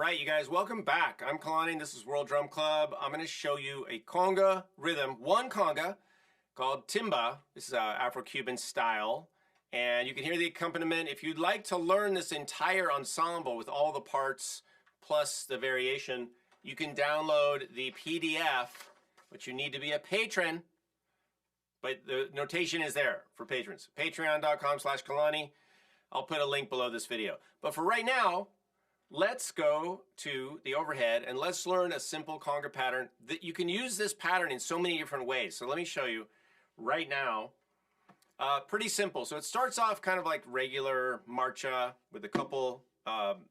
right, you guys, welcome back. I'm Kalani, this is World Drum Club. I'm going to show you a conga rhythm, one conga called Timba. This is Afro-Cuban style, and you can hear the accompaniment. If you'd like to learn this entire ensemble with all the parts plus the variation, you can download the PDF, but you need to be a patron. But the notation is there for patrons. Patreon.com/Kalani. I'll put a link below this video. But for right now, let's go to the overhead and let's learn a simple conga pattern. That you can use this pattern in so many different ways. So let me show you right now. Pretty simple. So it starts off kind of like regular marcha with a couple on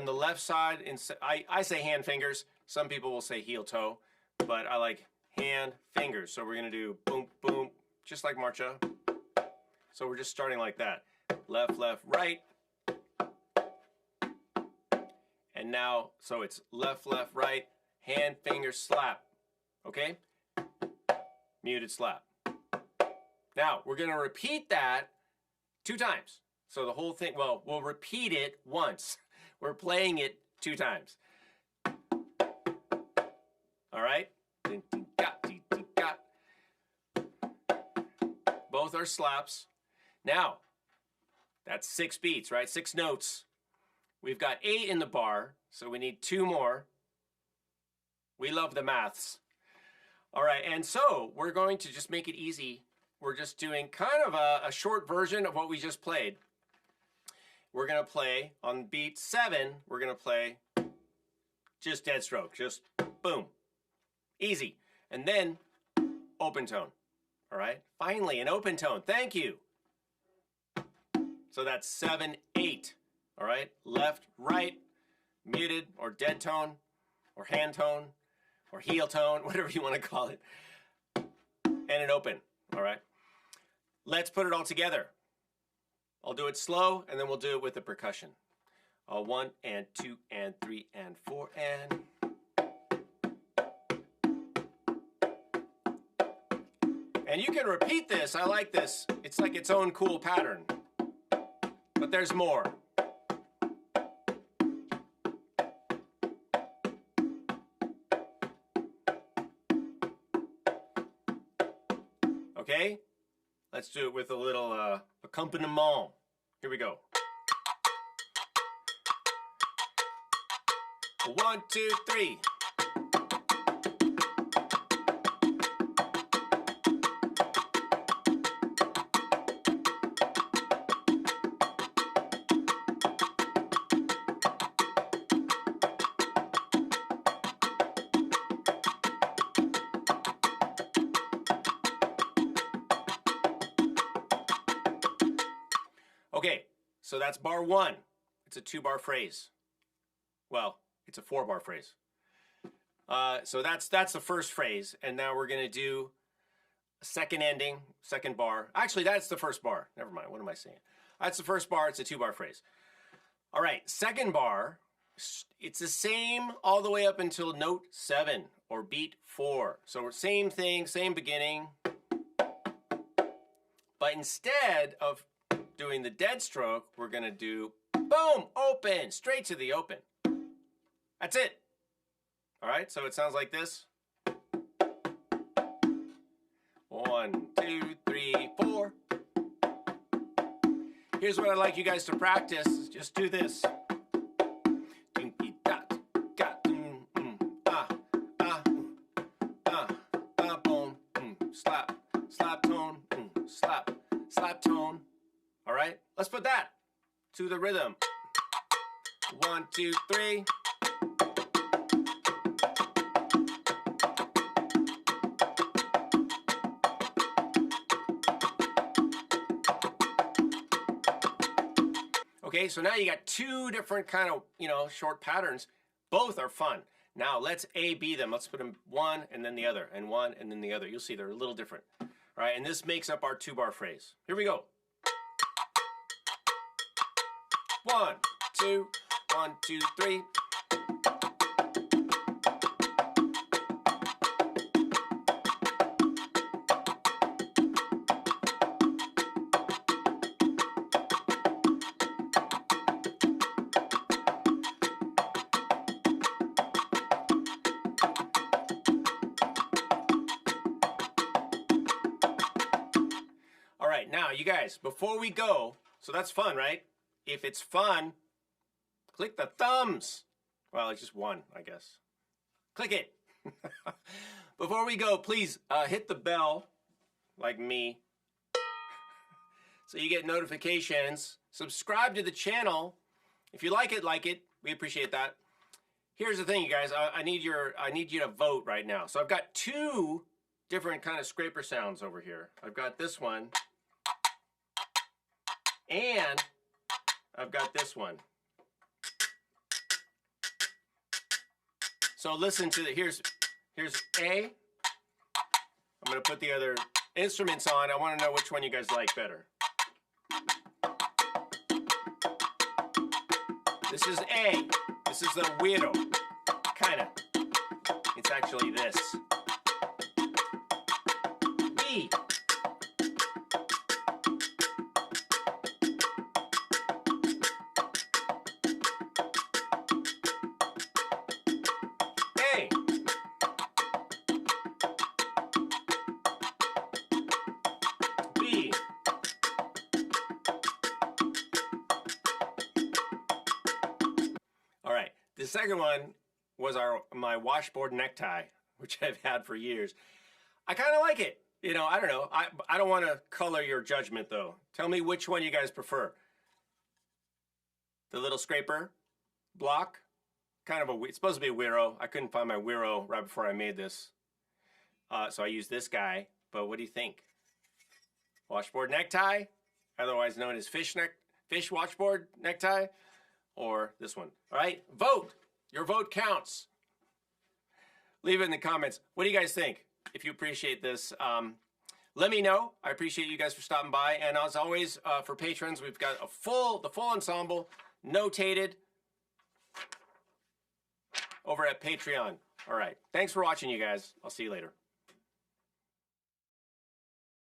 the left side. I say hand fingers. Some people will say heel toe, but I like hand fingers. So we're going to do boom, boom, just like marcha. So we're just starting like that. Left, left, right. And now, so it's left, left, right, hand, finger, slap. Okay? Muted slap. Now, we're going to repeat that 2 times. So the whole thing, well, we'll repeat it once. We're playing it 2 times. All right? Both are slaps. Now, that's 6 beats, right? 6 notes. We've got 8 in the bar, so we need 2 more. We love the maths. All right, and so we're going to just make it easy. We're just doing kind of a short version of what we just played. We're going to play on beat 7, we're going to play just dead stroke, just boom. Easy. And then open tone. All right, finally an open tone. Thank you. So that's 7, 8. All right, left, right, muted or dead tone or hand tone or heel tone, whatever you want to call it, and an open. All right, let's put it all together. I'll do it slow and then we'll do it with the percussion. 1 and 2 and 3 and 4 and. And you can repeat this. I like this. It's like its own cool pattern. But there's more. Okay? Let's do it with a little accompaniment. Here we go. 1, 2, 3. Okay, so that's bar 1. It's a 2-bar phrase. Well, it's a 4-bar phrase. So that's the first phrase, and now we're going to do a second ending, second bar. Actually, that's the first bar. Never mind, what am I saying? That's the first bar, it's a 2-bar phrase. All right, second bar, it's the same all the way up until note 7 or beat 4. So same thing, same beginning. But instead of doing the dead stroke, we're going to do boom, open, straight to the open. That's it. All right, so it sounds like this. 1, 2, 3, 4. Here's what I'd like you guys to practice. Just do this. Slap, slap tone, slap, slap tone. All right, let's put that to the rhythm. 1, 2, 3. Okay, so now you got 2 different kind of, short patterns. Both are fun. Now let's A-B them. Let's put them one and then the other, and one and then the other. You'll see they're a little different. All right, and this makes up our 2-bar phrase. Here we go. 1, 2, 1, 2, 3. now you guys, before we go, so that's fun, right? If it's fun, click the thumbs. Well, it's just one, I guess. Click it. Before we go, please hit the bell, like me, so you get notifications. Subscribe to the channel. If you like it, we appreciate that. Here's the thing, you guys. I need you to vote right now. So I've got two different kind of scraper sounds over here. I've got this one, and I've got this one. So listen to the, here's A. I'm gonna put the other instruments on. I wanna know which one you guys like better. This is A. This is the guiro. Kinda. It's actually this. B. A. B. All right, the second one was my washboard necktie, which I've had for years. I kind of like it. You know, I don't know. I don't want to color your judgment, though. Tell me which one you guys prefer. The little scraper block, kind of it's supposed to be a guiro. I couldn't find my guiro right before I made this, so I used this guy. But what do you think? Washboard necktie, otherwise known as fish washboard necktie, or this one? All right, vote. Your vote counts. Leave it in the comments. What do you guys think? If you appreciate this, let me know. I appreciate you guys for stopping by. And as always, for patrons, we've got the full ensemble notated over at Patreon. All right. Thanks for watching, you guys. I'll see you later.